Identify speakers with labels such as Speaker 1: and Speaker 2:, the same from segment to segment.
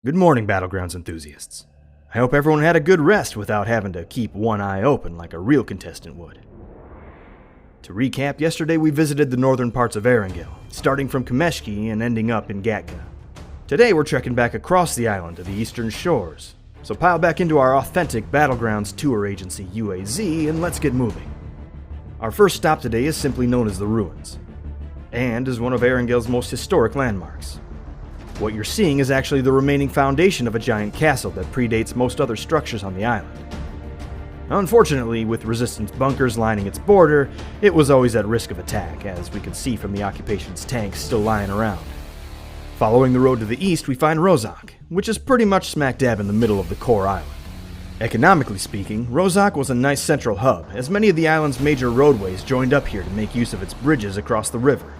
Speaker 1: Good morning, Battlegrounds enthusiasts. I hope everyone had a good rest without having to keep one eye open like a real contestant would. To recap, yesterday we visited the northern parts of Erangel, starting from Kameshki and ending up in Gatka. Today we're trekking back across the island to the eastern shores, so pile back into our authentic Battlegrounds Tour Agency UAZ and let's get moving. Our first stop today is simply known as the Ruins, and is one of Erangel's most historic landmarks. What you're seeing is actually the remaining foundation of a giant castle that predates most other structures on the island. Unfortunately, with resistance bunkers lining its border, it was always at risk of attack, as we can see from the occupation's tanks still lying around. Following the road to the east, we find Rozhok, which is pretty much smack dab in the middle of the core island. Economically speaking, Rozhok was a nice central hub, as many of the island's major roadways joined up here to make use of its bridges across the river.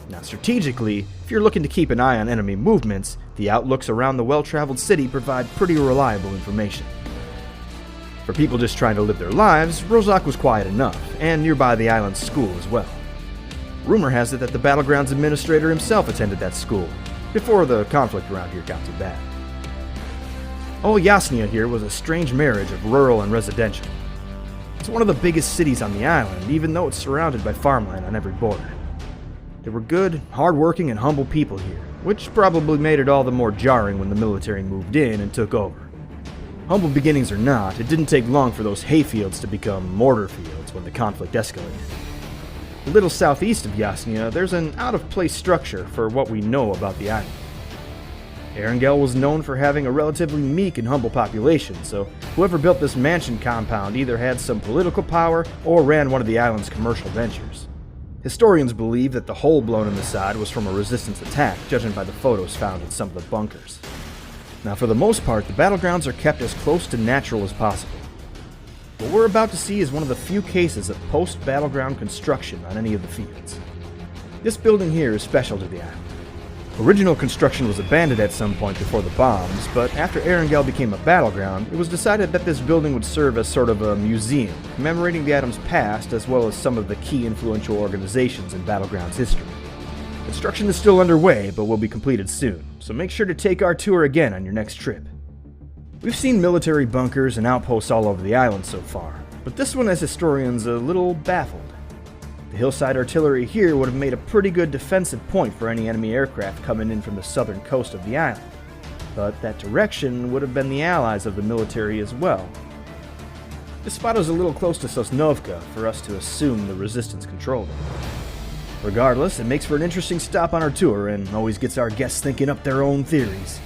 Speaker 1: Now strategically, if you're looking to keep an eye on enemy movements, the outlooks around the well-traveled city provide pretty reliable information. For people just trying to live their lives, Rozhok was quiet enough, and nearby the island's school as well. Rumor has it that the Battlegrounds administrator himself attended that school, before the conflict around here got too bad. Old Yasnia here was a strange marriage of rural and residential. It's one of the biggest cities on the island, even though it's surrounded by farmland on every border. There were good, hard-working, and humble people here, which probably made it all the more jarring when the military moved in and took over. Humble beginnings or not, it didn't take long for those hayfields to become mortar fields when the conflict escalated. A little southeast of Yasnia, there's an out-of-place structure for what we know about the island. Erangel was known for having a relatively meek and humble population, so whoever built this mansion compound either had some political power or ran one of the island's commercial ventures. Historians believe that the hole blown in the side was from a resistance attack, judging by the photos found in some of the bunkers. Now, for the most part, the battlegrounds are kept as close to natural as possible. What we're about to see is one of the few cases of post-battleground construction on any of the fields. This building here is special to the island. Original construction was abandoned at some point before the bombs, but after Erangel became a battleground, it was decided that this building would serve as sort of a museum, commemorating the item's past as well as some of the key influential organizations in Battlegrounds history. Construction is still underway, but will be completed soon, so make sure to take our tour again on your next trip. We've seen military bunkers and outposts all over the island so far, but this one has historians a little baffled. The hillside artillery here would have made a pretty good defensive point for any enemy aircraft coming in from the southern coast of the island, but that direction would have been the allies of the military as well. This spot is a little close to Sosnovka for us to assume the resistance controlled it. Regardless, it makes for an interesting stop on our tour and always gets our guests thinking up their own theories.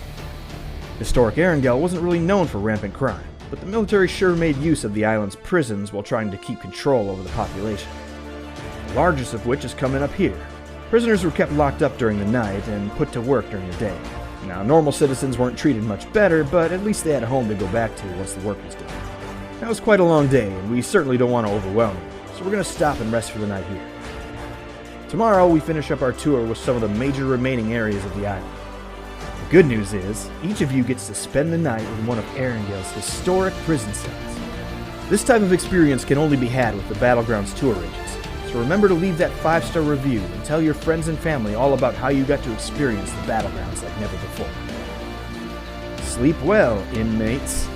Speaker 1: Historic Erangel wasn't really known for rampant crime, but the military sure made use of the island's prisons while trying to keep control over the population. The largest of which is coming up here. Prisoners were kept locked up during the night and put to work during the day. Now, normal citizens weren't treated much better, but at least they had a home to go back to once the work was done. That was quite a long day, and we certainly don't want to overwhelm you, so we're going to stop and rest for the night here. Tomorrow, we finish up our tour with some of the major remaining areas of the island. The good news is, each of you gets to spend the night in one of Erangel's historic prison cells. This type of experience can only be had with the Battlegrounds Tour Agency. So remember to leave that 5-star review and tell your friends and family all about how you got to experience the Battlegrounds like never before. Sleep well, inmates.